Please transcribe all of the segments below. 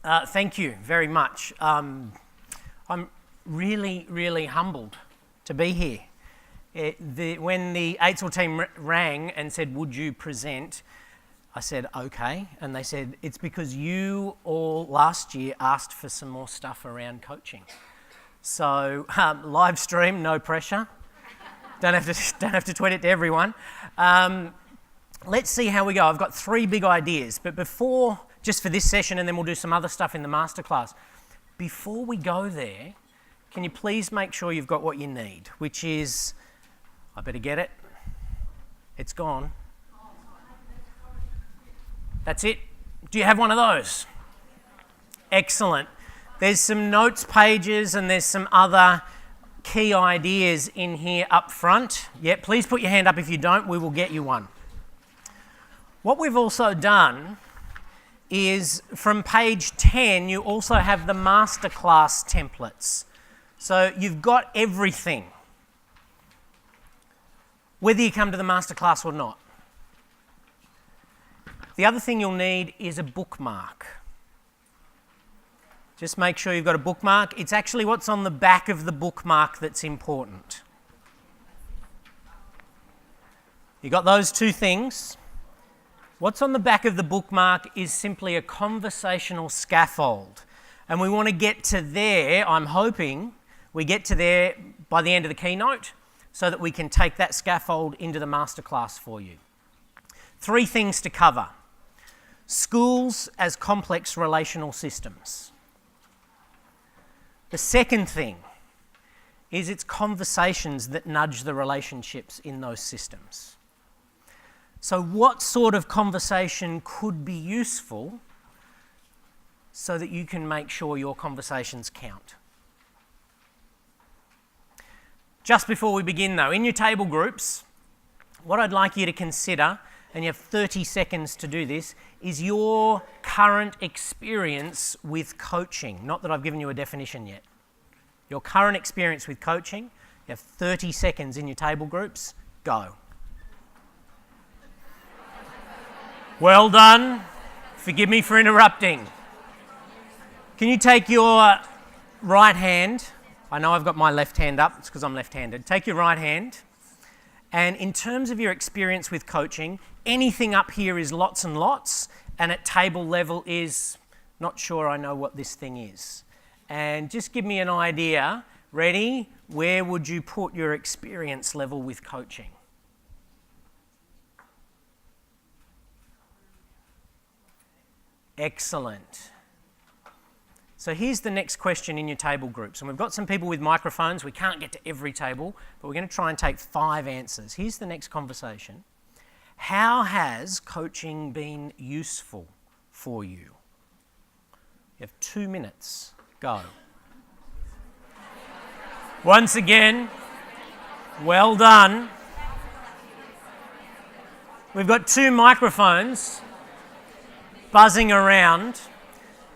Thank you very much. I'm really, really humbled to be here. When the Eidsvoll team rang and said, would you present, I said, okay. And they said, it's because you all last year asked for some more stuff around coaching. So live stream, no pressure. Don't have to tweet it to everyone. Let's see how we go. I've got 3 big ideas, but before, just for this session, and then we'll do some other stuff in the masterclass. Before we go there, can you please make sure you've got what you need, which is, I better get it. It's gone. That's it. Do you have one of those? Excellent. There's some notes pages and there's some other key ideas in here up front. Yeah, please put your hand up if you don't. We will get you one. What we've also done is from page 10, you also have the masterclass templates. So you've got everything, whether you come to the masterclass or not. The other thing you'll need is a bookmark. Just make sure you've got a bookmark. It's actually what's on the back of the bookmark that's important. You got those 2 things. What's on the back of the bookmark is simply a conversational scaffold. And we want to get to there, I'm hoping we get to there by the end of the keynote so that we can take that scaffold into the masterclass for you. 3 things to cover. Schools as complex relational systems. The second thing is it's conversations that nudge the relationships in those systems. So what sort of conversation could be useful so that you can make sure your conversations count? Just before we begin though, in your table groups, what I'd like you to consider, and you have 30 seconds to do this, is your current experience with coaching. Not that I've given you a definition yet. Your current experience with coaching, you have 30 seconds in your table groups, go. Well done. Forgive me for interrupting. Can you take your right hand? I know I've got my left hand up, it's because I'm left-handed. Take your right hand, and in terms of your experience with coaching, anything up here is lots and lots, and at table level is not sure I know what this thing is. And just give me an idea. Ready? Where would you put your experience level with coaching? Excellent. So here's the next question in your table groups. And we've got some people with microphones. We can't get to every table, but we're going to try and take 5 answers. Here's the next conversation. How has coaching been useful for you? You have 2 minutes. Go. Once again, well done. We've got 2 microphones buzzing around.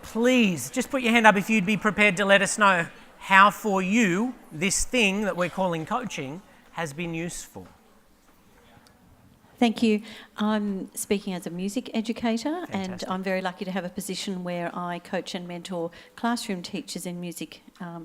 Please, just put your hand up if you'd be prepared to let us know how for you this thing that we're calling coaching has been useful. Thank you. I'm speaking as a music educator. Fantastic. And I'm very lucky to have a position where I coach and mentor classroom teachers in music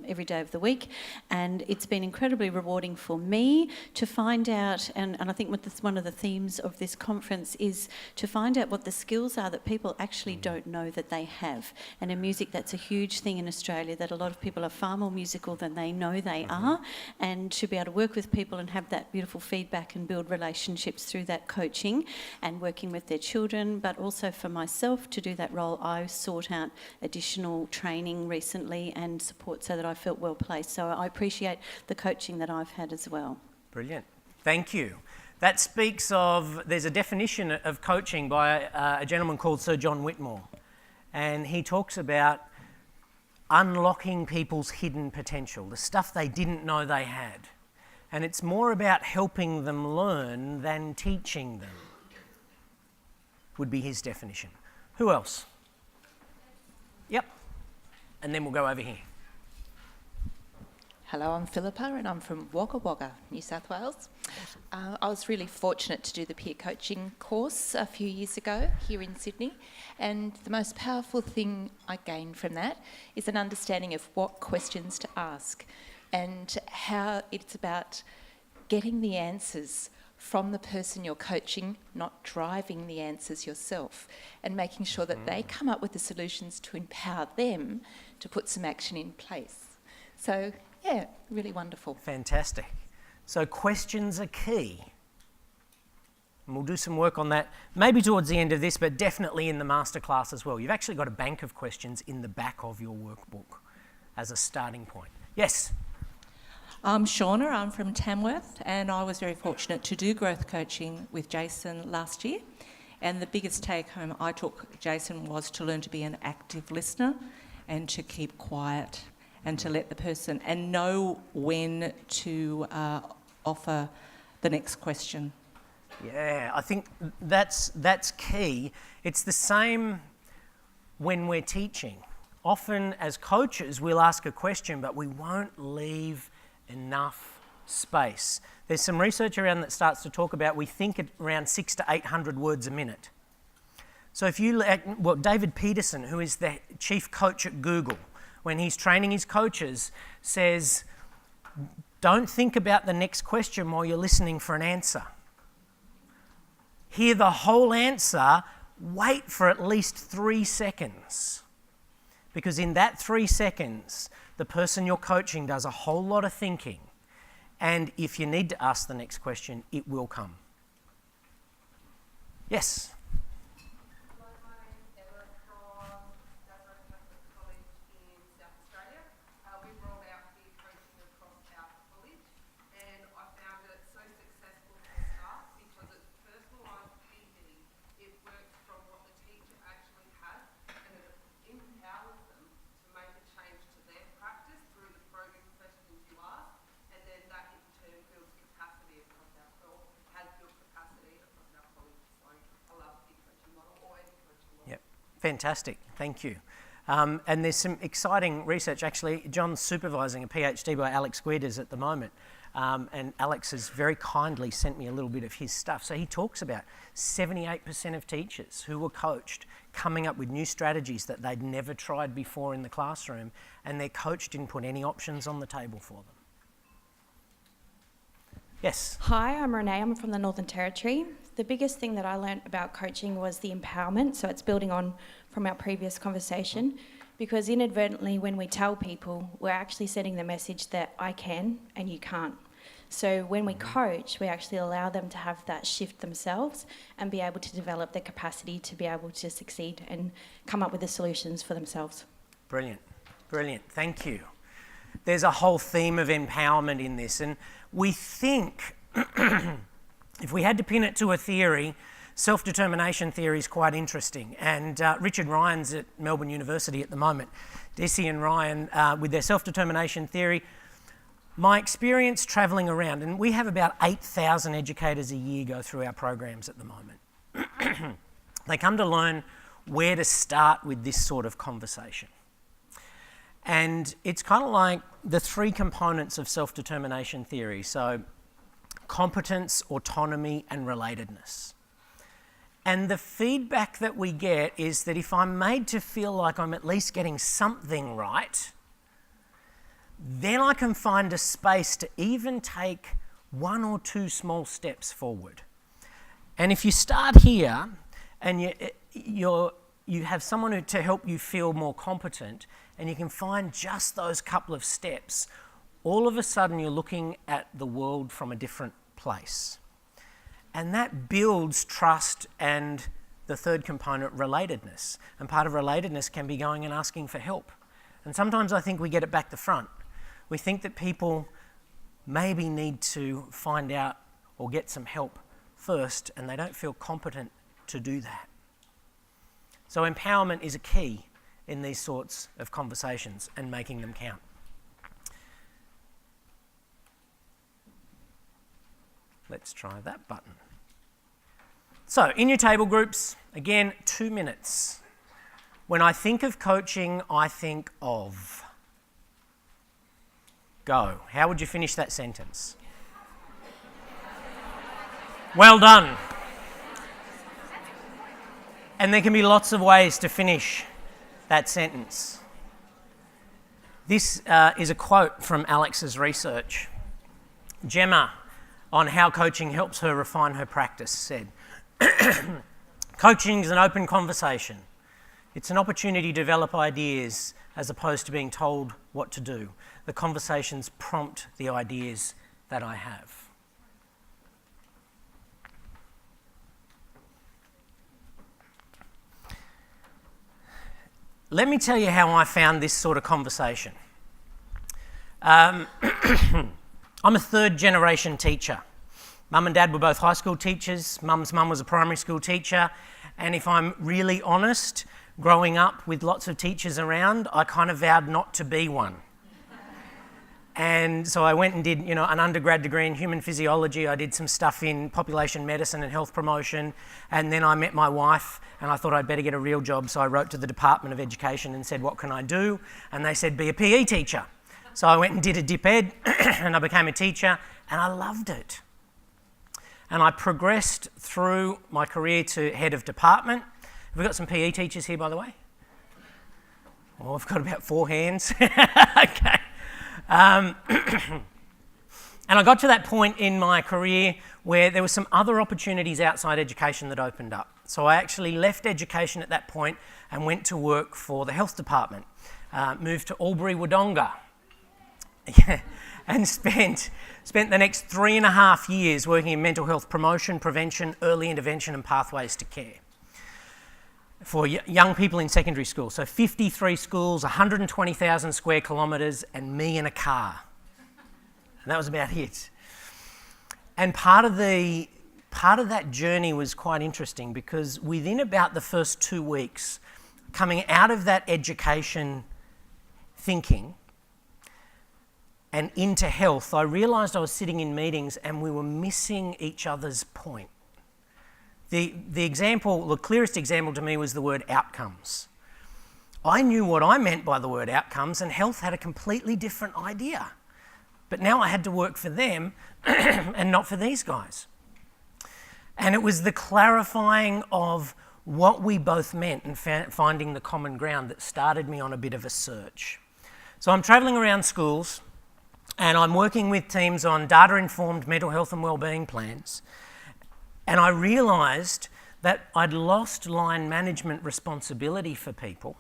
every day of the week. And it's been incredibly rewarding for me to find out, and I think one of the themes of this conference is to find out what the skills are that people actually don't know that they have. And in music, that's a huge thing in Australia, that a lot of people are far more musical than they know they are. And to be able to work with people and have that beautiful feedback and build relationships through that coaching and working with their children, but also for myself to do that role, I sought out additional training recently and support so that I felt well placed. So I appreciate the coaching that I've had as well. Brilliant. Thank you. That speaks of, there's a definition of coaching by a gentleman called Sir John Whitmore, and he talks about unlocking people's hidden potential, the stuff they didn't know they had. And it's more about helping them learn than teaching them, would be his definition. Who else? Yep. And then we'll go over here. Hello, I'm Philippa and I'm from Wagga Wagga, New South Wales. I was really fortunate to do the peer coaching course a few years ago here in Sydney, and the most powerful thing I gained from that is an understanding of what questions to ask and how it's about getting the answers from the person you're coaching, not driving the answers yourself, and making sure that they come up with the solutions to empower them to put some action in place. So, yeah, really wonderful. Fantastic. So questions are key. And we'll do some work on that, maybe towards the end of this, but definitely in the masterclass as well. You've actually got a bank of questions in the back of your workbook as a starting point. Yes? I'm Shauna, I'm from Tamworth, and I was very fortunate to do growth coaching with Jason last year. And the biggest take home I took, Jason, was to learn to be an active listener and to keep quiet and to let the person, and know when to offer the next question. Yeah, I think that's key. It's the same when we're teaching. Often as coaches, we'll ask a question, but we won't leave enough space. There's some research around that starts to talk about we think at around 600 to 800 words a minute. So if you, David Peterson, who is the chief coach at Google, when he's training his coaches, says, don't think about the next question while you're listening for an answer. Hear the whole answer, wait for at least 3 seconds. Because in that 3 seconds, the person you're coaching does a whole lot of thinking. And if you need to ask the next question, it will come. Yes? Fantastic, thank you. And there's some exciting research. Actually, John's supervising a PhD by Alex Guedes at the moment. And Alex has very kindly sent me a little bit of his stuff. So he talks about 78% of teachers who were coached coming up with new strategies that they'd never tried before in the classroom, and their coach didn't put any options on the table for them. Yes? Hi, I'm Renee. I'm from the Northern Territory. The biggest thing that I learnt about coaching was the empowerment. So it's building on from our previous conversation, because inadvertently when we tell people, we're actually sending the message that I can and you can't. So when we coach, we actually allow them to have that shift themselves and be able to develop the capacity to be able to succeed and come up with the solutions for themselves. Brilliant, brilliant. Thank you. There's a whole theme of empowerment in this, and we think if we had to pin it to a theory, self-determination theory is quite interesting. And Richard Ryan's at Melbourne University at the moment. Desi and Ryan, with their self-determination theory, my experience travelling around, and we have about 8,000 educators a year go through our programs at the moment. They come to learn where to start with this sort of conversation. And it's kind of like the 3 components of self-determination theory. So competence, autonomy, and relatedness. And the feedback that we get is that if I'm made to feel like I'm at least getting something right, then I can find a space to even take 1 or 2 small steps forward. And if you start here and you have someone to help you feel more competent, and you can find just those couple of steps, all of a sudden you're looking at the world from a different place. And that builds trust and the third component, relatedness. And part of relatedness can be going and asking for help. And sometimes I think we get it back to front. We think that people maybe need to find out or get some help first, and they don't feel competent to do that. So empowerment is a key in these sorts of conversations and making them count. Let's try that button. So in your table groups, again, 2 minutes. When I think of coaching, I think of. go. How would you finish that sentence? Well done. And there can be lots of ways to finish that sentence. This is a quote from Alex's research. Gemma, on how coaching helps her refine her practice, said, "Coaching is an open conversation. It's an opportunity to develop ideas as opposed to being told what to do. The conversations prompt the ideas that I have." Let me tell you how I found this sort of conversation. I'm a third generation teacher. Mum and Dad were both high school teachers. Mum's mum was a primary school teacher. And if I'm really honest, growing up with lots of teachers around, I kind of vowed not to be one. And so I went and did, an undergrad degree in human physiology. I did some stuff in population medicine and health promotion. And then I met my wife and I thought I'd better get a real job. So I wrote to the Department of Education and said, what can I do? And they said, be a PE teacher. So I went and did a dip ed and I became a teacher and I loved it. And I progressed through my career to head of department. Have we got some PE teachers here, by the way? Oh, I've got about 4 hands. Okay. And I got to that point in my career where there were some other opportunities outside education that opened up. So I actually left education at that point and went to work for the health department. Moved to Albury-Wodonga and spent the next 3.5 years working in mental health promotion, prevention, early intervention and pathways to care for young people in secondary school. So 53 schools, 120,000 square kilometres and me in a car. And that was about it. And part of that journey was quite interesting because within about the first 2 weeks, coming out of that education thinking and into health, I realised I was sitting in meetings and we were missing each other's point. The clearest example to me was the word outcomes. I knew what I meant by the word outcomes and health had a completely different idea. But now I had to work for them and not for these guys. And it was the clarifying of what we both meant and finding the common ground that started me on a bit of a search. So I'm travelling around schools and I'm working with teams on data-informed mental health and wellbeing plans. And I realised that I'd lost line management responsibility for people.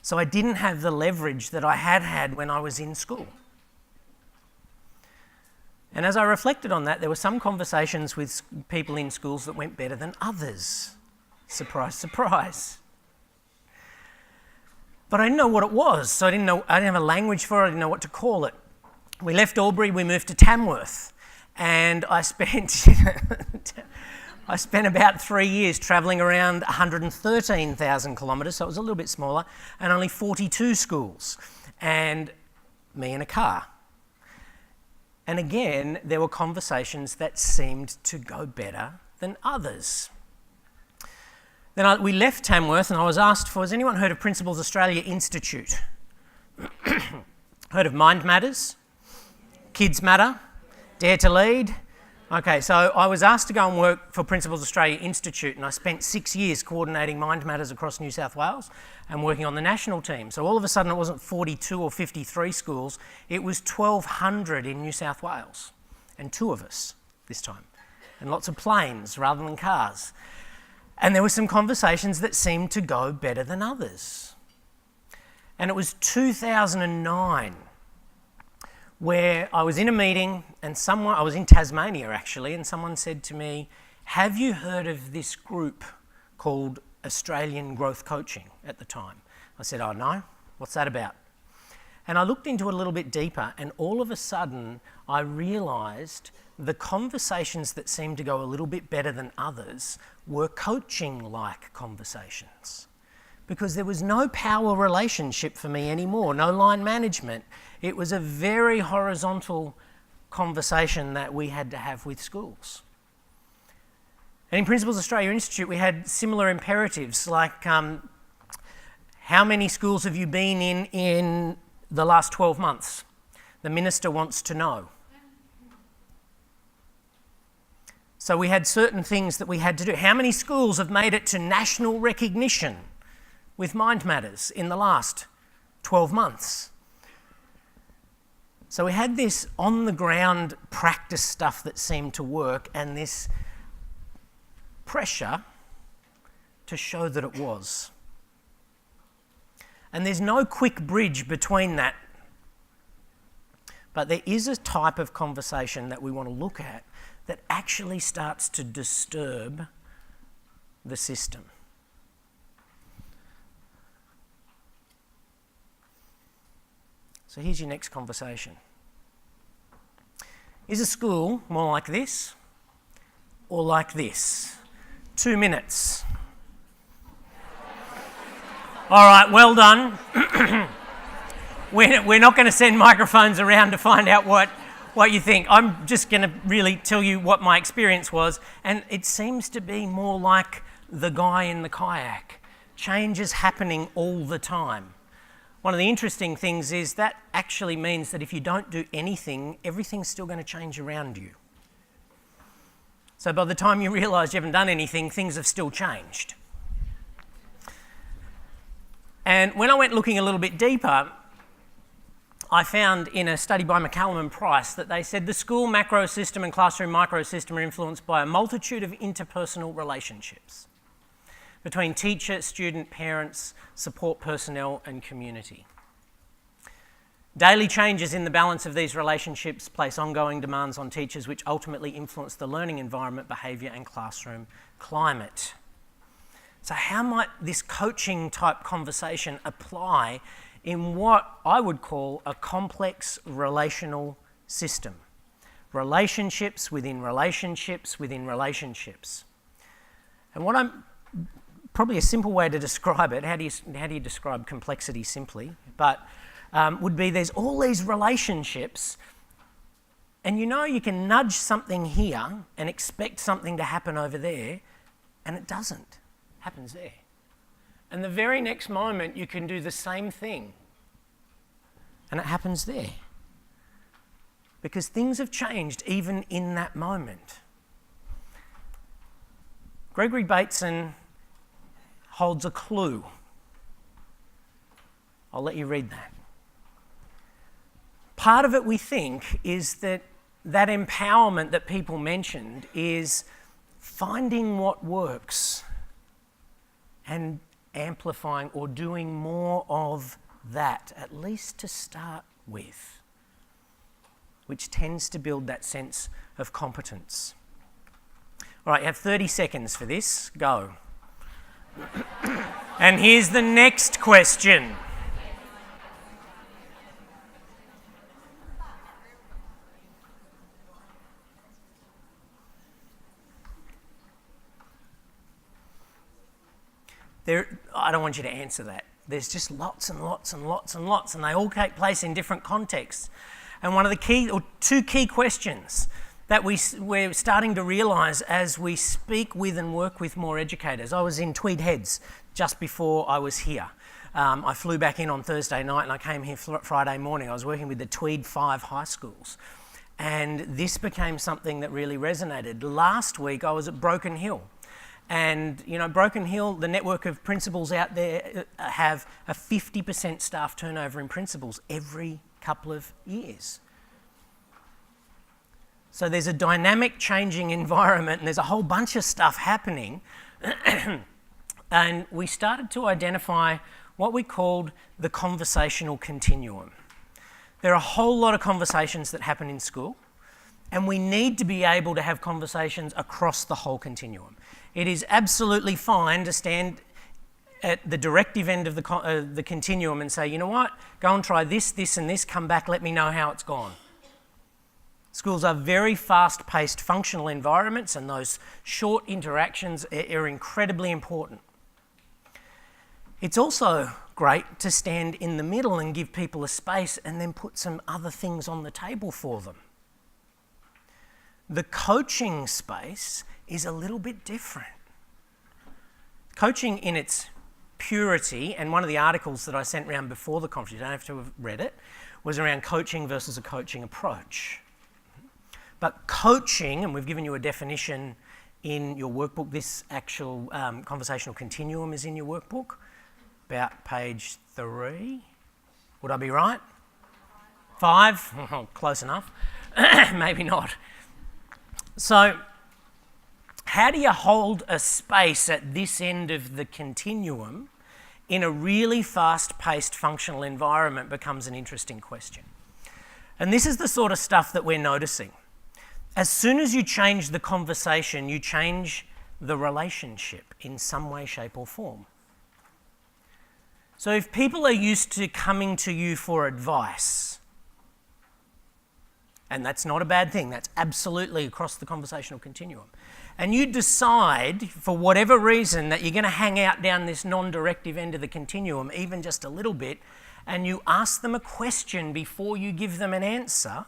So I didn't have the leverage that I had when I was in school. And as I reflected on that, there were some conversations with people in schools that went better than others. Surprise, surprise. But I didn't know what it was, so I didn't have a language for it, I didn't know what to call it. We left Albury, we moved to Tamworth. And I spent about 3 years travelling around 113,000 kilometres, so it was a little bit smaller, and only 42 schools, and me in a car. And again, there were conversations that seemed to go better than others. Then we left Tamworth and I was asked has anyone heard of Principles Australia Institute? Heard of Mind Matters? Kids Matter? Dare to Lead? Okay, so I was asked to go and work for Principles Australia Institute and I spent 6 years coordinating Mind Matters across New South Wales and working on the national team. So all of a sudden it wasn't 42 or 53 schools, it was 1,200 in New South Wales. And 2 of us this time. And lots of planes rather than cars. And there were some conversations that seemed to go better than others. And it was 2009 where I was in a meeting and I was in Tasmania actually, and someone said to me, have you heard of this group called Australian Growth Coaching at the time? I said, oh no, what's that about? And I looked into it a little bit deeper and all of a sudden I realised the conversations that seemed to go a little bit better than others were coaching-like conversations. Because there was no power relationship for me anymore, no line management. It was a very horizontal conversation that we had to have with schools. And in Principles Australia Institute, we had similar imperatives like how many schools have you been in the last 12 months? The minister wants to know. So we had certain things that we had to do. How many schools have made it to national recognition with Mind Matters in the last 12 months? So we had this on-the-ground practice stuff that seemed to work and this pressure to show that it was. And there's no quick bridge between that. But there is a type of conversation that we want to look at that actually starts to disturb the system. So here's your next conversation. Is a school more like this or like this? 2 minutes. All right, well done. We're not going to send microphones around to find out what you think. I'm just going to really tell you what my experience was, and it seems to be more like the guy in the kayak. Change is happening all the time. One of the interesting things is that actually means that if you don't do anything, everything's still going to change around you. So by the time you realise you haven't done anything, things have still changed. And when I went looking a little bit deeper, I found in a study by McCallum and Price that they said the school macro system and classroom micro system are influenced by a multitude of interpersonal relationships between teacher, student, parents, support personnel and community. Daily changes in the balance of these relationships place ongoing demands on teachers which ultimately influence the learning environment, behaviour and classroom climate. So how might this coaching type conversation apply in what I would call a complex relational system? Relationships within relationships within relationships. And what I'm probably a simple way to describe it, how do you describe complexity simply? But would be there's all these relationships and you can nudge something here and expect something to happen over there and it doesn't. It happens there. And the very next moment you can do the same thing and it happens there. Because things have changed even in that moment. Gregory Bateson holds a clue. I'll let you read that. Part of it, we think, is that empowerment that people mentioned is finding what works and amplifying or doing more of that, at least to start with, which tends to build that sense of competence. All right, you have 30 seconds for this. Go. And here's the next question. I don't want you to answer that. There's just lots and lots and lots and lots, and they all take place in different contexts. And one of the two key questions that we're starting to realise as we speak with and work with more educators. I was in Tweed Heads just before I was here. I flew back in on Thursday night and I came here Friday morning. I was working with the Tweed 5 high schools. And this became something that really resonated. Last week I was at Broken Hill. And, Broken Hill, the network of principals out there have a 50% staff turnover in principals every couple of years. So there's a dynamic changing environment and there's a whole bunch of stuff happening. And we started to identify what we called the conversational continuum. There are a whole lot of conversations that happen in school, and we need to be able to have conversations across the whole continuum. It is absolutely fine to stand at the directive end of the continuum and say, you know what, go and try this, this and this, come back, let me know how it's gone. Schools are very fast-paced functional environments and those short interactions are incredibly important. It's also great to stand in the middle and give people a space and then put some other things on the table for them. The coaching space is a little bit different. Coaching in its purity, and one of the articles that I sent around before the conference, you don't have to have read it, was around coaching versus a coaching approach. But coaching, and we've given you a definition in your workbook, this actual conversational continuum is in your workbook, about page 3. Would I be right? 5? Close enough. Maybe not. So, how do you hold a space at this end of the continuum in a really fast-paced functional environment becomes an interesting question. And this is the sort of stuff that we're noticing. As soon as you change the conversation, you change the relationship in some way, shape or form. So if people are used to coming to you for advice, and that's not a bad thing, that's absolutely across the conversational continuum, and you decide, for whatever reason, that you're going to hang out down this non-directive end of the continuum, even just a little bit, and you ask them a question before you give them an answer,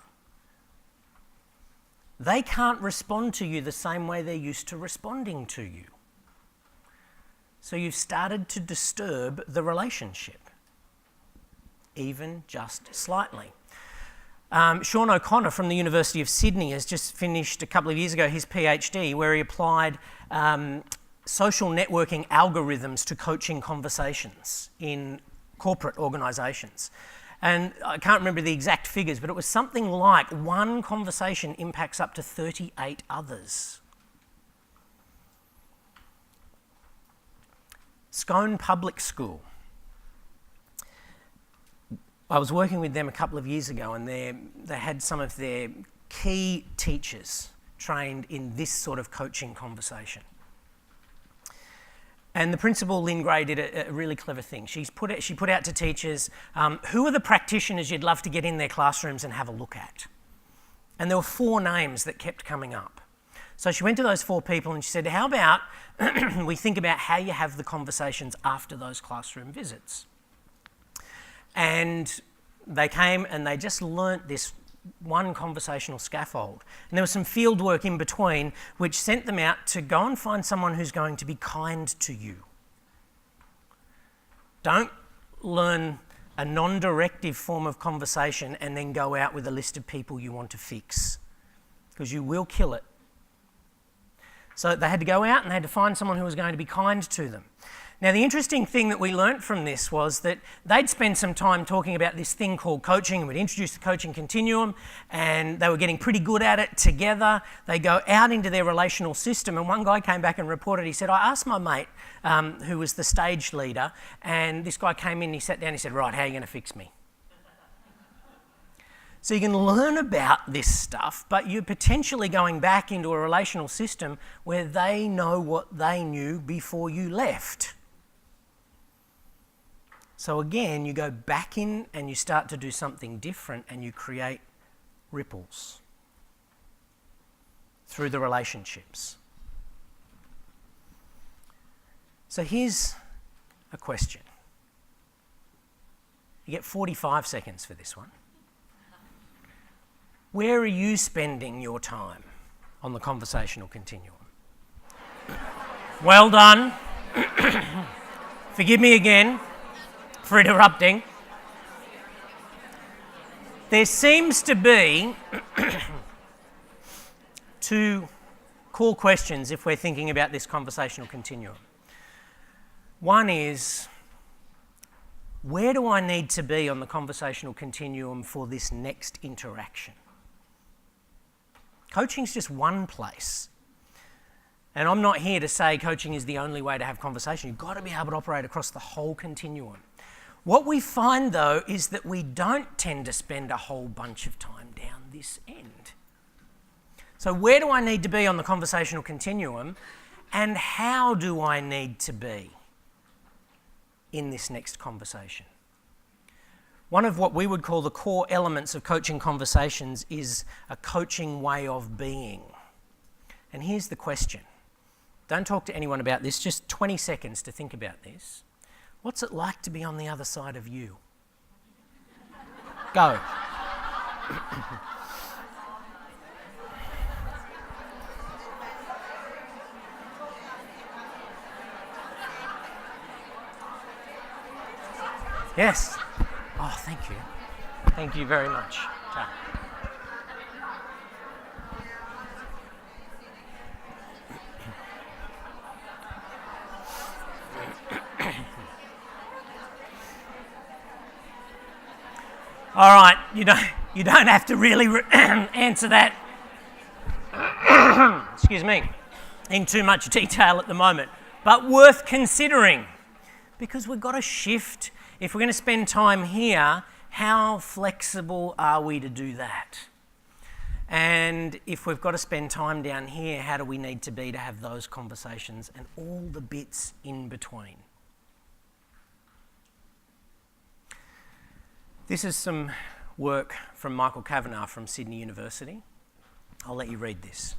they can't respond to you the same way they're used to responding to you. So you've started to disturb the relationship, even just slightly. Sean O'Connor from the University of Sydney has just finished a couple of years ago his PhD, where he applied social networking algorithms to coaching conversations in corporate organisations. And I can't remember the exact figures, but it was something like one conversation impacts up to 38 others. Scone Public School. I was working with them a couple of years ago, and they had some of their key teachers trained in this sort of coaching conversation. And the principal, Lynn Gray, did a really clever thing. She put out to teachers, who are the practitioners you'd love to get in their classrooms and have a look at? And there were 4 names that kept coming up. So she went to those 4 people and she said, how about we think about how you have the conversations after those classroom visits? And they came and they just learnt this one conversational scaffold. And there was some field work in between which sent them out to go and find someone who's going to be kind to you. Don't learn a non-directive form of conversation and then go out with a list of people you want to fix, because you will kill it. So they had to go out and they had to find someone who was going to be kind to them. Now, the interesting thing that we learnt from this was that they'd spend some time talking about this thing called coaching, and we'd introduce the coaching continuum, and they were getting pretty good at it together. They go out into their relational system, and one guy came back and reported, he said, I asked my mate, who was the stage leader, and this guy came in, he sat down, and he said, right, how are you going to fix me? So you can learn about this stuff, but you're potentially going back into a relational system where they know what they knew before you left. So again, you go back in and you start to do something different and you create ripples through the relationships. So here's a question. You get 45 seconds for this one. Where are you spending your time on the conversational continuum? Well done. Forgive me again for interrupting. There seems to be 2 core questions if we're thinking about this conversational continuum. One is, where do I need to be on the conversational continuum for this next interaction? Coaching's just one place. And I'm not here to say coaching is the only way to have conversation. You've got to be able to operate across the whole continuum. What we find, though, is that we don't tend to spend a whole bunch of time down this end. So where do I need to be on the conversational continuum, and how do I need to be in this next conversation? One of what we would call the core elements of coaching conversations is a coaching way of being. And here's the question. Don't talk to anyone about this, just 20 seconds to think about this. What's it like to be on the other side of you? Go. Yes. Oh, thank you. Thank you very much. Ta. All right, you don't have to really answer that. Excuse me, in too much detail at the moment, but worth considering, because we've got to shift. If we're going to spend time here, how flexible are we to do that? And if we've got to spend time down here, how do we need to be to have those conversations and all the bits in between? This is some work from Michael Kavanagh from Sydney University. I'll let you read this.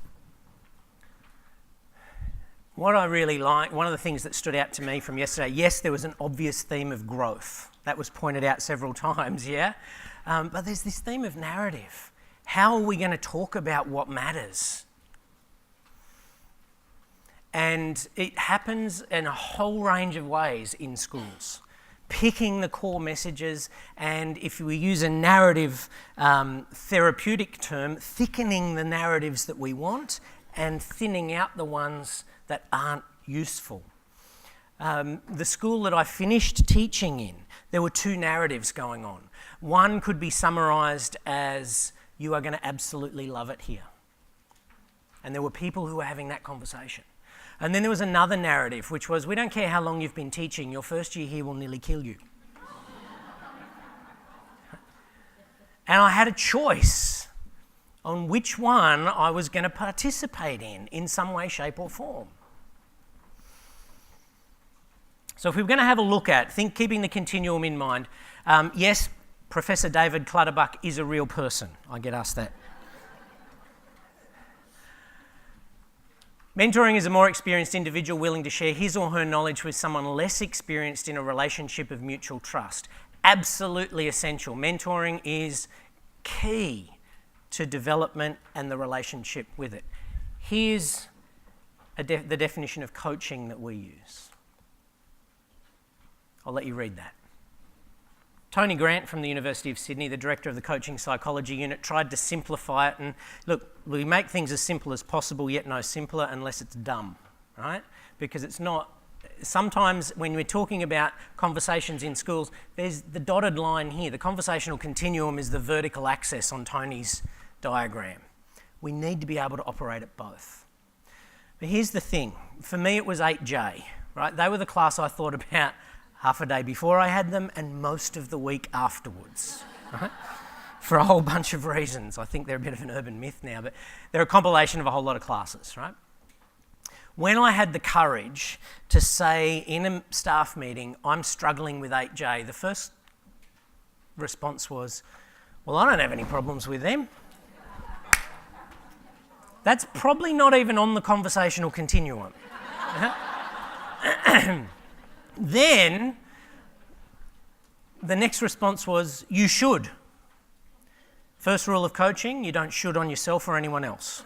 What I really like, one of the things that stood out to me from yesterday, yes, there was an obvious theme of growth. That was pointed out several times, yeah? But there's this theme of narrative. How are we going to talk about what matters? And it happens in a whole range of ways in schools. Picking the core messages, and if we use a narrative therapeutic term, thickening the narratives that we want and thinning out the ones that aren't useful. The school that I finished teaching in, there were two narratives going on. One could be summarised as, you are going to absolutely love it here. And there were people who were having that conversation. And then there was another narrative, which was, we don't care how long you've been teaching, your first year here will nearly kill you. And I had a choice on which one I was going to participate in some way, shape or form. So if we were going to have a look at, keeping the continuum in mind, yes, Professor David Clutterbuck is a real person. I get asked that. Mentoring is a more experienced individual willing to share his or her knowledge with someone less experienced in a relationship of mutual trust. Absolutely essential. Mentoring is key to development and the relationship with it. Here's the definition of coaching that we use. I'll let you read that. Tony Grant from the University of Sydney, the director of the Coaching Psychology Unit, tried to simplify it. And look, we make things as simple as possible, yet no simpler unless it's dumb, right? Because it's not. Sometimes when we're talking about conversations in schools, there's the dotted line here. The conversational continuum is the vertical axis on Tony's diagram. We need to be able to operate at both. But here's the thing. For me, it was 8J, right? They were the class I thought about half a day before I had them and most of the week afterwards, right? For a whole bunch of reasons. I think they're a bit of an urban myth now, but they're a compilation of a whole lot of classes, right? When I had the courage to say in a staff meeting, I'm struggling with 8J, the first response was, well, I don't have any problems with them. That's probably not even on the conversational continuum. Then, the next response was, you should. First rule of coaching, you don't should on yourself or anyone else.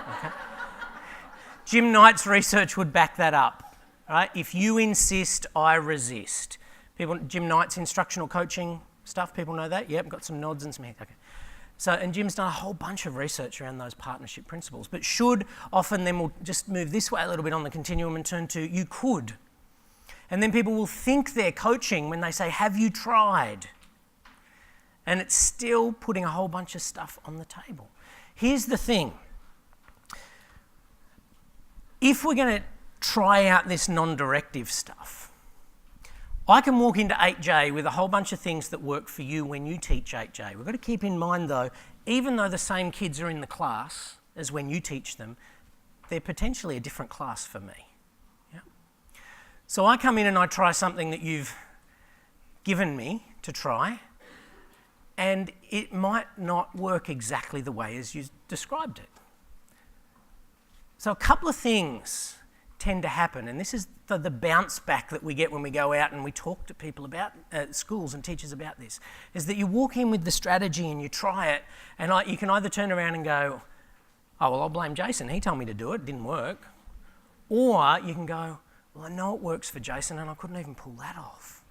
Okay? Jim Knight's research would back that up. Right? If you insist, I resist. Jim Knight's instructional coaching stuff, people know that? Yep, got some nods and some heads. Okay. So, and Jim's done a whole bunch of research around those partnership principles. But should, often then we'll just move this way a little bit on the continuum and turn to you could. And then people will think they're coaching when they say, have you tried? And it's still putting a whole bunch of stuff on the table. Here's the thing. If we're going to try out this non-directive stuff, I can walk into 8J with a whole bunch of things that work for you when you teach 8J. We've got to keep in mind though, even though the same kids are in the class as when you teach them, they're potentially a different class for me. Yeah? So I come in and I try something that you've given me to try, and it might not work exactly the way as you described it. So a couple of things tend to happen, and this is the bounce back that we get when we go out and we talk to people about, schools and teachers about this, is that you walk in with the strategy and you try it, and you can either turn around and go, oh, well, I'll blame Jason, he told me to do it, it didn't work. Or you can go, well, I know it works for Jason and I couldn't even pull that off.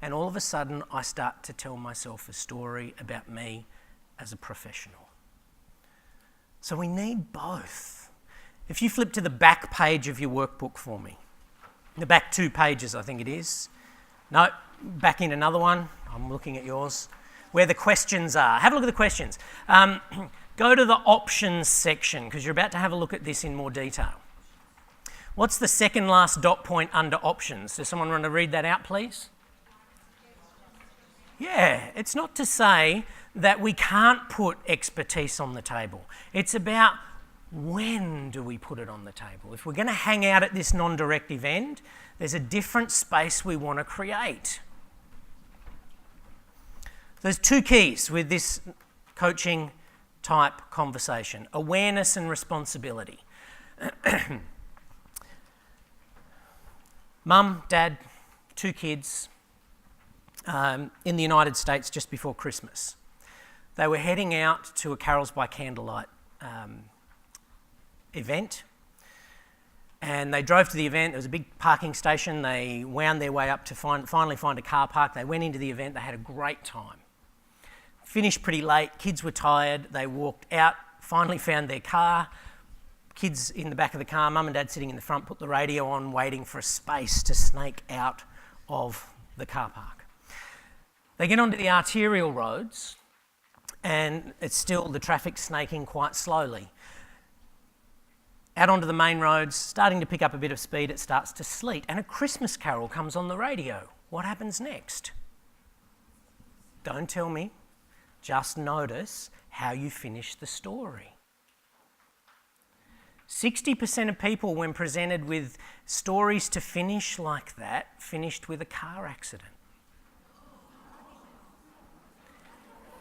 and all of a sudden I start to tell myself a story about me as a professional. So we need both. If you flip to the back page of your workbook for me, the back 2 pages I think it is. No, back in another one. I'm looking at yours. Where the questions are. Have a look at the questions. Go to the options section because you're about to have a look at this in more detail. What's the second last dot point under options? Does someone want to read that out, please? Yeah, it's not to say that we can't put expertise on the table. It's about when do we put it on the table. If we're going to hang out at this non-directive end, there's a different space we want to create. There's 2 keys with this coaching type conversation: awareness and responsibility. Mum, Dad, 2 kids in the United States just before Christmas. They were heading out to a Carols by Candlelight event, and they drove to the event. There was a big parking station. They wound their way up to finally find a car park. They went into the event. They had a great time. Finished pretty late. Kids were tired. They walked out, finally found their car. Kids in the back of the car, Mum and Dad sitting in the front, put the radio on, waiting for a space to snake out of the car park. They get onto the arterial roads, and it's still the traffic snaking quite slowly. Out onto the main roads, starting to pick up a bit of speed, it starts to sleet, and a Christmas carol comes on the radio. What happens next? Don't tell me. Just notice how you finish the story. 60% of people, when presented with stories to finish like that, finished with a car accident.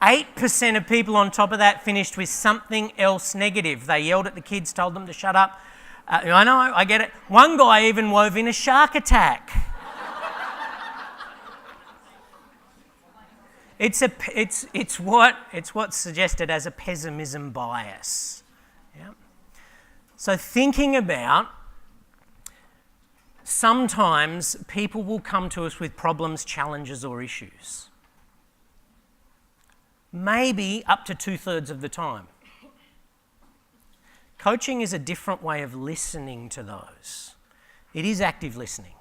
8% of people on top of that finished with something else negative. They yelled at the kids, told them to shut up. I know, I get it. One guy even wove in a shark attack. It's what's suggested as a pessimism bias. Yeah. So thinking about, sometimes people will come to us with problems, challenges or issues. Maybe up to 2/3 of the time. Coaching is a different way of listening to those. It is active listening,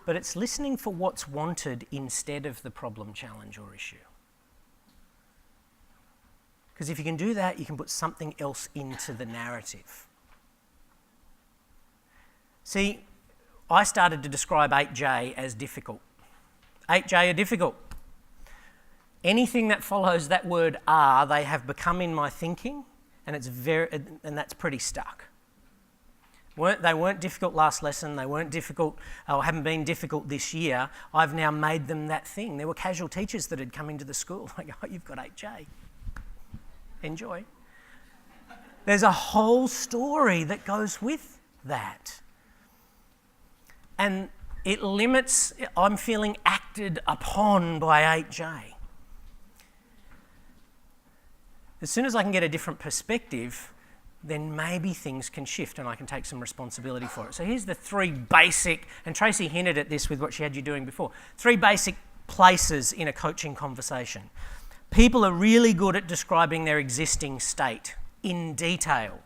but it's listening for what's wanted instead of the problem, challenge or issue. Because if you can do that, you can put something else into the narrative. See, I started to describe 8J as difficult. 8J are difficult. Anything that follows that word "are," they have become in my thinking, and that's pretty stuck. They weren't difficult last lesson. They weren't difficult, or haven't been difficult this year. I've now made them that thing. There were casual teachers that had come into the school like, "Oh, you've got 8J. Enjoy." There's a whole story that goes with that. And it limits, I'm feeling acted upon by 8J. As soon as I can get a different perspective, then maybe things can shift and I can take some responsibility for it. So here's the 3 basic, and Tracy hinted at this with what she had you doing before, 3 basic places in a coaching conversation. People are really good at describing their existing state in detail.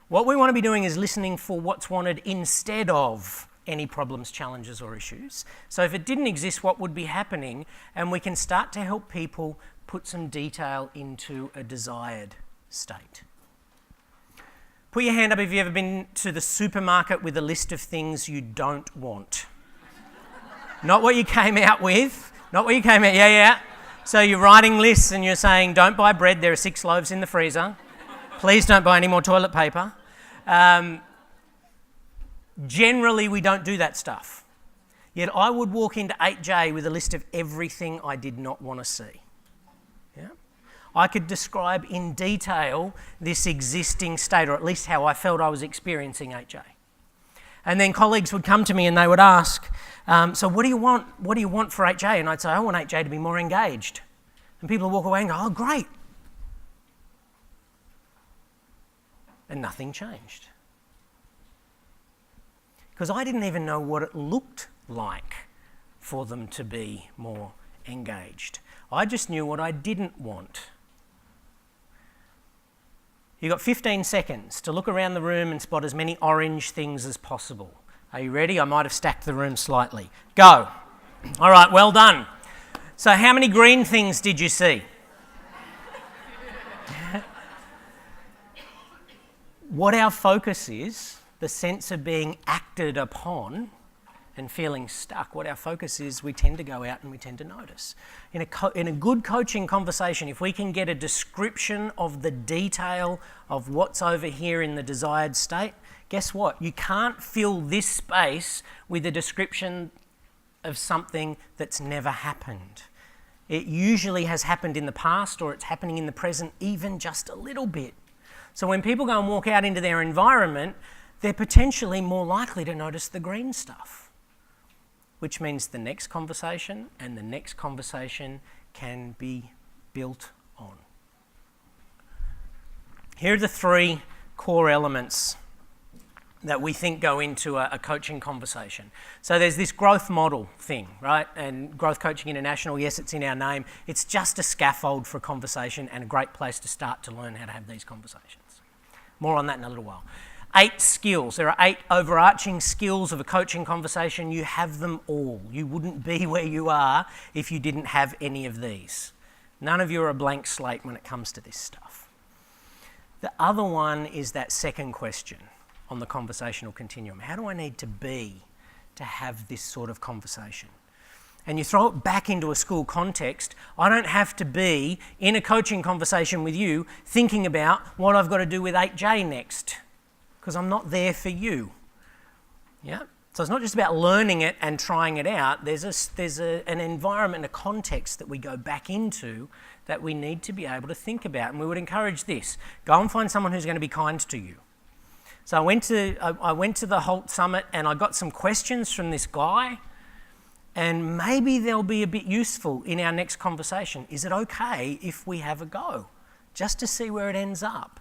What we want to be doing is listening for what's wanted instead of any problems, challenges or issues. So if it didn't exist, what would be happening? And we can start to help people put some detail into a desired state. Put your hand up if you've ever been to the supermarket with a list of things you don't want. Not what you came out with. Not what you came out, yeah. So you're writing lists and you're saying, don't buy bread, there are 6 loaves in the freezer. Please don't buy any more toilet paper. Generally, we don't do that stuff. Yet I would walk into 8J with a list of everything I did not want to see. Yeah? I could describe in detail this existing state, or at least how I felt I was experiencing 8J. And then colleagues would come to me and they would ask, so what do you want? What do you want for 8J? And I'd say, I want 8J to be more engaged. And people would walk away and go, oh, great. And nothing changed. Because I didn't even know what it looked like for them to be more engaged. I just knew what I didn't want. You've got 15 seconds to look around the room and spot as many orange things as possible. Are you ready? I might have stacked the room slightly. Go. All right, well done. So how many green things did you see? What our focus is, the sense of being acted upon and feeling stuck, what our focus is, we tend to go out and we tend to notice. In a good coaching conversation, if we can get a description of the detail of what's over here in the desired state, guess what? You can't fill this space with a description of something that's never happened. It usually has happened in the past, or it's happening in the present, even just a little bit. So when people go and walk out into their environment, they're potentially more likely to notice the green stuff, which means the next conversation and the next conversation can be built on. Here are the 3 core elements that we think go into a coaching conversation. So there's this growth model thing, right? And Growth Coaching International, yes, it's in our name. It's just a scaffold for a conversation and a great place to start to learn how to have these conversations. More on that in a little while. 8 skills. There are 8 overarching skills of a coaching conversation. You have them all. You wouldn't be where you are if you didn't have any of these. None of you are a blank slate when it comes to this stuff. The other one is that second question on the conversational continuum. How do I need to be to have this sort of conversation? And you throw it back into a school context. I don't have to be in a coaching conversation with you thinking about what I've got to do with 8J next, because I'm not there for you. Yeah? So it's not just about learning it and trying it out. There's an environment, a context that we go back into that we need to be able to think about. And we would encourage this. Go and find someone who's going to be kind to you. So I went to the Holt Summit and I got some questions from this guy, and maybe they'll be a bit useful in our next conversation. Is it okay if we have a go, just to see where it ends up?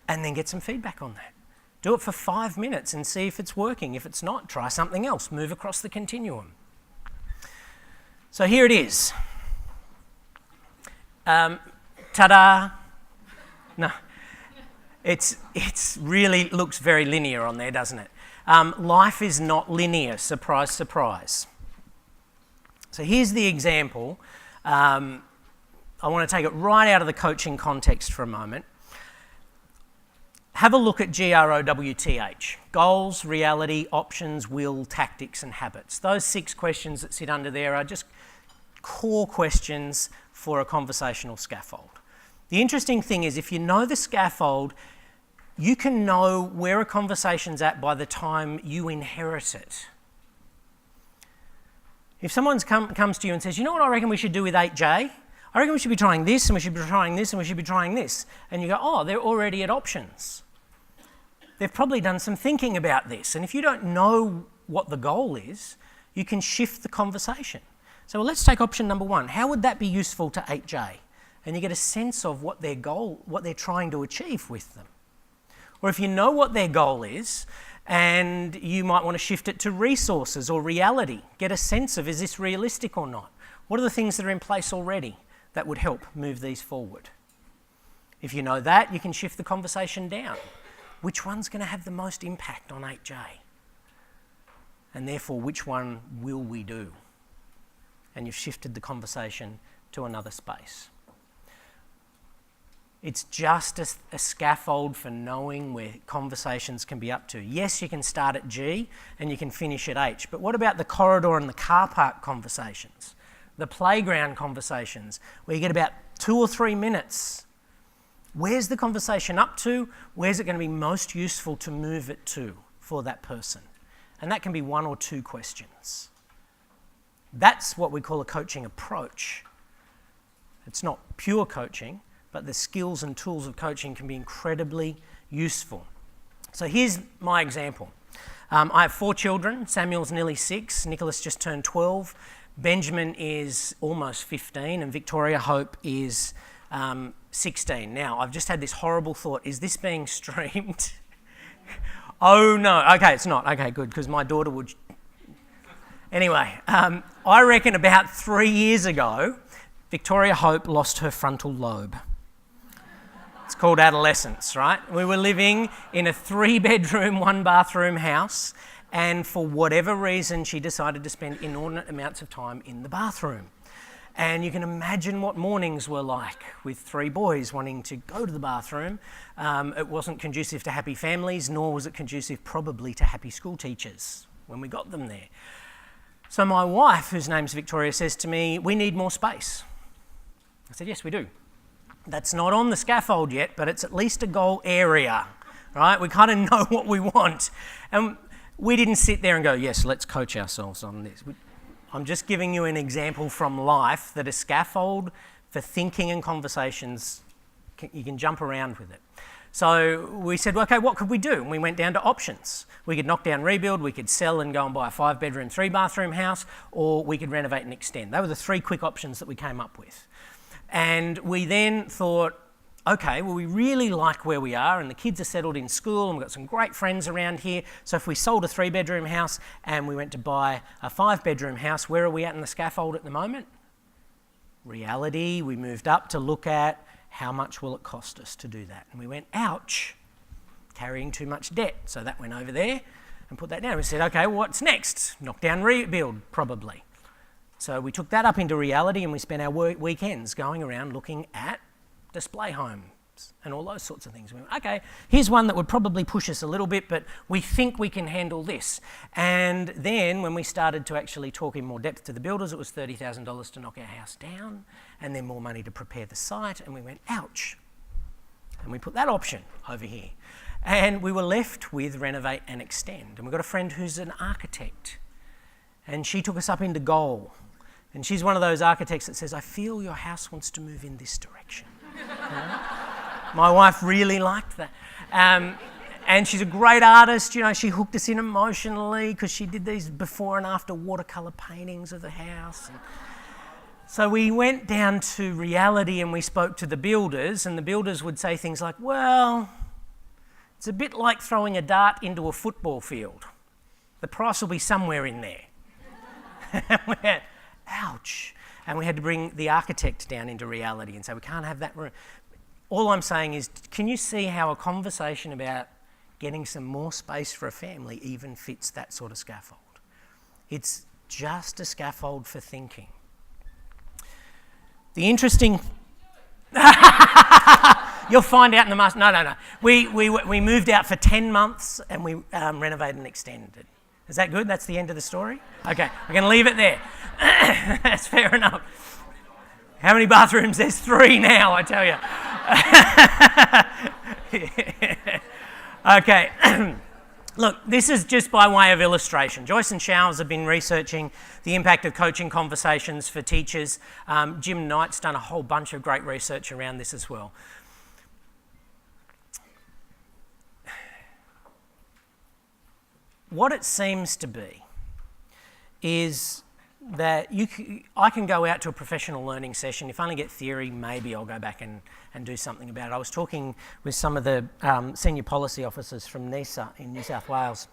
And then get some feedback on that. Do it for 5 minutes and see if it's working. If it's not, try something else. Move across the continuum. So here it is. Ta-da! No, it's really looks very linear on there, doesn't it? Life is not linear, surprise, surprise. So here's the example. I want to take it right out of the coaching context for a moment. Have a look at GROWTH. Goals, reality, options, will, tactics and habits. Those 6 questions that sit under there are just core questions for a conversational scaffold. The interesting thing is, if you know the scaffold, you can know where a conversation's at by the time you inherit it. If someone comes to you and says, you know what I reckon we should do with 8J? I reckon we should be trying this, and we should be trying this, and we should be trying this. And you go, oh, they're already at options. They've probably done some thinking about this. And if you don't know what the goal is, you can shift the conversation. So let's take option number 1. How would that be useful to 8J? And you get a sense of what their goal, what they're trying to achieve with them. Or if you know what their goal is, and you might want to shift it to resources or reality, get a sense of, is this realistic or not? What are the things that are in place already that would help move these forward? If you know that, you can shift the conversation down. Which one's going to have the most impact on 8J? And therefore, which one will we do? And you've shifted the conversation to another space. It's just a scaffold for knowing where conversations can be up to. Yes, you can start at G and you can finish at H, but what about the corridor and the car park conversations? The playground conversations, where you get about 2 or 3 minutes. Where's the conversation up to? Where's it going to be most useful to move it to for that person? And that can be 1 or 2 questions. That's what we call a coaching approach. It's not pure coaching, but the skills and tools of coaching can be incredibly useful. So here's my example. I have 4 children. Samuel's nearly 6. Nicholas just turned 12. Benjamin is almost 15. And Victoria Hope is 16. Now, I've just had this horrible thought. Is this being streamed? Oh, no. Okay, it's not. Okay, good, because my daughter would... Anyway, I reckon about 3 years ago, Victoria Hope lost her frontal lobe. It's called adolescence, right? We were living in a 3-bedroom, 1-bathroom house, and for whatever reason, she decided to spend inordinate amounts of time in the bathroom. And you can imagine what mornings were like with 3 boys wanting to go to the bathroom. It wasn't conducive to happy families, nor was it conducive probably to happy school teachers when we got them there. So my wife, whose name's Victoria, says to me, "We need more space." I said, "Yes, we do." That's not on the scaffold yet, but it's at least a goal area, right? We kind of know what we want. And we didn't sit there and go, "Yes, let's coach ourselves on this." I'm just giving you an example from life that a scaffold for thinking and conversations, you can jump around with it. So we said, well, okay, what could we do? And we went down to options. We could knock down, rebuild, we could sell and go and buy a 5-bedroom, 3-bathroom house, or we could renovate and extend. They were the 3 quick options that we came up with. And we then thought, okay, well, we really like where we are and the kids are settled in school and we've got some great friends around here. So if we sold a 3-bedroom house and we went to buy a 5-bedroom house, where are we at in the scaffold at the moment? Reality. We moved up to look at how much will it cost us to do that. And we went, ouch, carrying too much debt. So that went over there and put that down. We said, okay, well, what's next? Knock down, rebuild, probably. So we took that up into reality and we spent our weekends going around looking at display homes and all those sorts of things. We went, okay, here's one that would probably push us a little bit, but we think we can handle this. And then when we started to actually talk in more depth to the builders, it was $30,000 to knock our house down and then more money to prepare the site. And we went, ouch. And we put that option over here. And we were left with renovate and extend. And we've got a friend who's an architect and she took us up into goal. And she's one of those architects that says, I feel your house wants to move in this direction. My wife really liked that. And she's a great artist. You know, she hooked us in emotionally because she did these before and after watercolour paintings of the house. And so we went down to reality and we spoke to the builders, and the builders would say things like, well, it's a bit like throwing a dart into a football field. The price will be somewhere in there. And we went, ouch. And we had to bring the architect down into reality and say, we can't have that room. All I'm saying is, can you see how a conversation about getting some more space for a family even fits that sort of scaffold? It's just a scaffold for thinking. The interesting... You'll find out in the master... No. We moved out for 10 months and we renovated and extended. Is that good? That's the end of the story? Okay, we're going to leave it there. That's fair enough. How many bathrooms? There's 3 now, I tell you. Okay. Look, this is just by way of illustration. Joyce and Showers have been researching the impact of coaching conversations for teachers. Jim Knight's done a whole bunch of great research around this as well. What it seems to be is that I can go out to a professional learning session. If I only get theory, maybe I'll go back and do something about it. I was talking with some of the senior policy officers from NESA in New South Wales,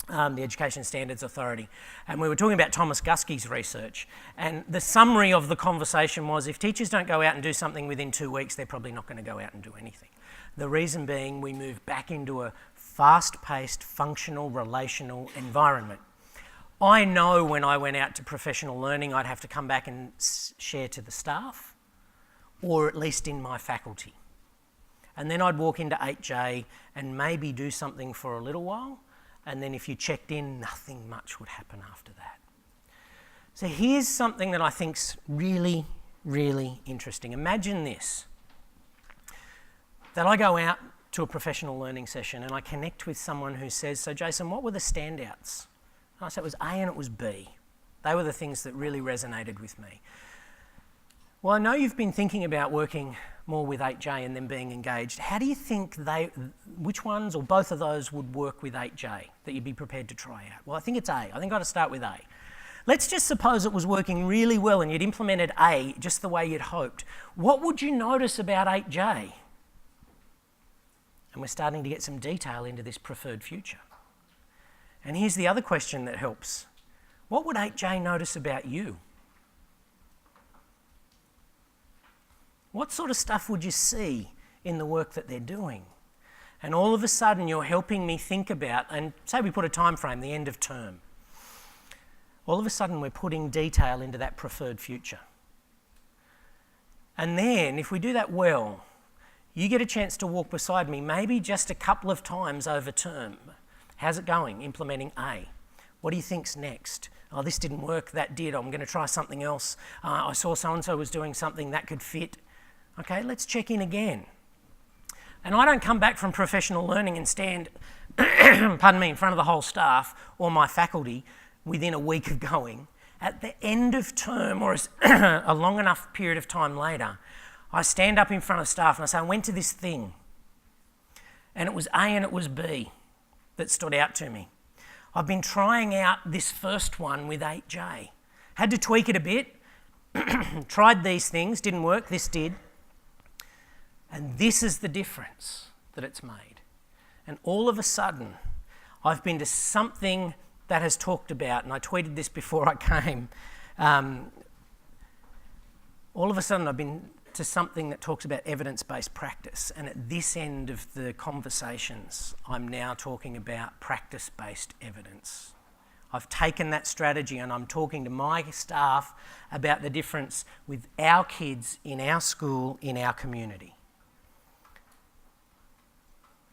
the Education Standards Authority, and we were talking about Thomas Guskey's research. And the summary of the conversation was, if teachers don't go out and do something within 2 weeks, they're probably not going to go out and do anything. The reason being, we move back into a fast-paced, functional, relational environment. I know when I went out to professional learning, I'd have to come back and share to the staff, or at least in my faculty. And then I'd walk into 8J and maybe do something for a little while, and then if you checked in, nothing much would happen after that. So here's something that I think's really, really interesting. Imagine this, that I go out to a professional learning session and I connect with someone who says, so Jason, what were the standouts? And I said it was A and it was B. They were the things that really resonated with me. Well, I know you've been thinking about working more with 8J and them being engaged. How do you think which ones or both of those would work with 8J that you'd be prepared to try out? Well, I think it's A. I think I'd start with A. Let's just suppose it was working really well and you'd implemented A just the way you'd hoped. What would you notice about 8J? And we're starting to get some detail into this preferred future. And here's the other question that helps. What would 8J notice about you? What sort of stuff would you see in the work that they're doing? And all of a sudden you're helping me think about, and say we put a time frame, the end of term. All of a sudden we're putting detail into that preferred future. And then if we do that well, you get a chance to walk beside me maybe just a couple of times over term. How's it going implementing A? What do you think's next? Oh, this didn't work, that did, I'm going to try something else. I saw so-and-so was doing something that could fit. Okay, let's check in again. And I don't come back from professional learning and stand, pardon me, in front of the whole staff or my faculty within a week of going. At the end of term, or a long enough period of time later, I stand up in front of staff and I say, I went to this thing, and it was A and it was B that stood out to me. I've been trying out this first one with 8J. Had to tweak it a bit, tried these things, didn't work, this did. And this is the difference that it's made. And all of a sudden, I've been to something that has talked about, and I tweeted this before I came, all of a sudden I've been to something that talks about evidence-based practice. And at this end of the conversations, I'm now talking about practice-based evidence. I've taken that strategy and I'm talking to my staff about the difference with our kids in our school, in our community.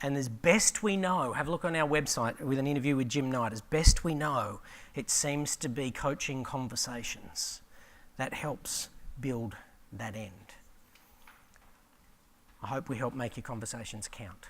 And as best we know, have a look on our website with an interview with Jim Knight, as best we know, it seems to be coaching conversations that helps build that end. I hope we help make your conversations count.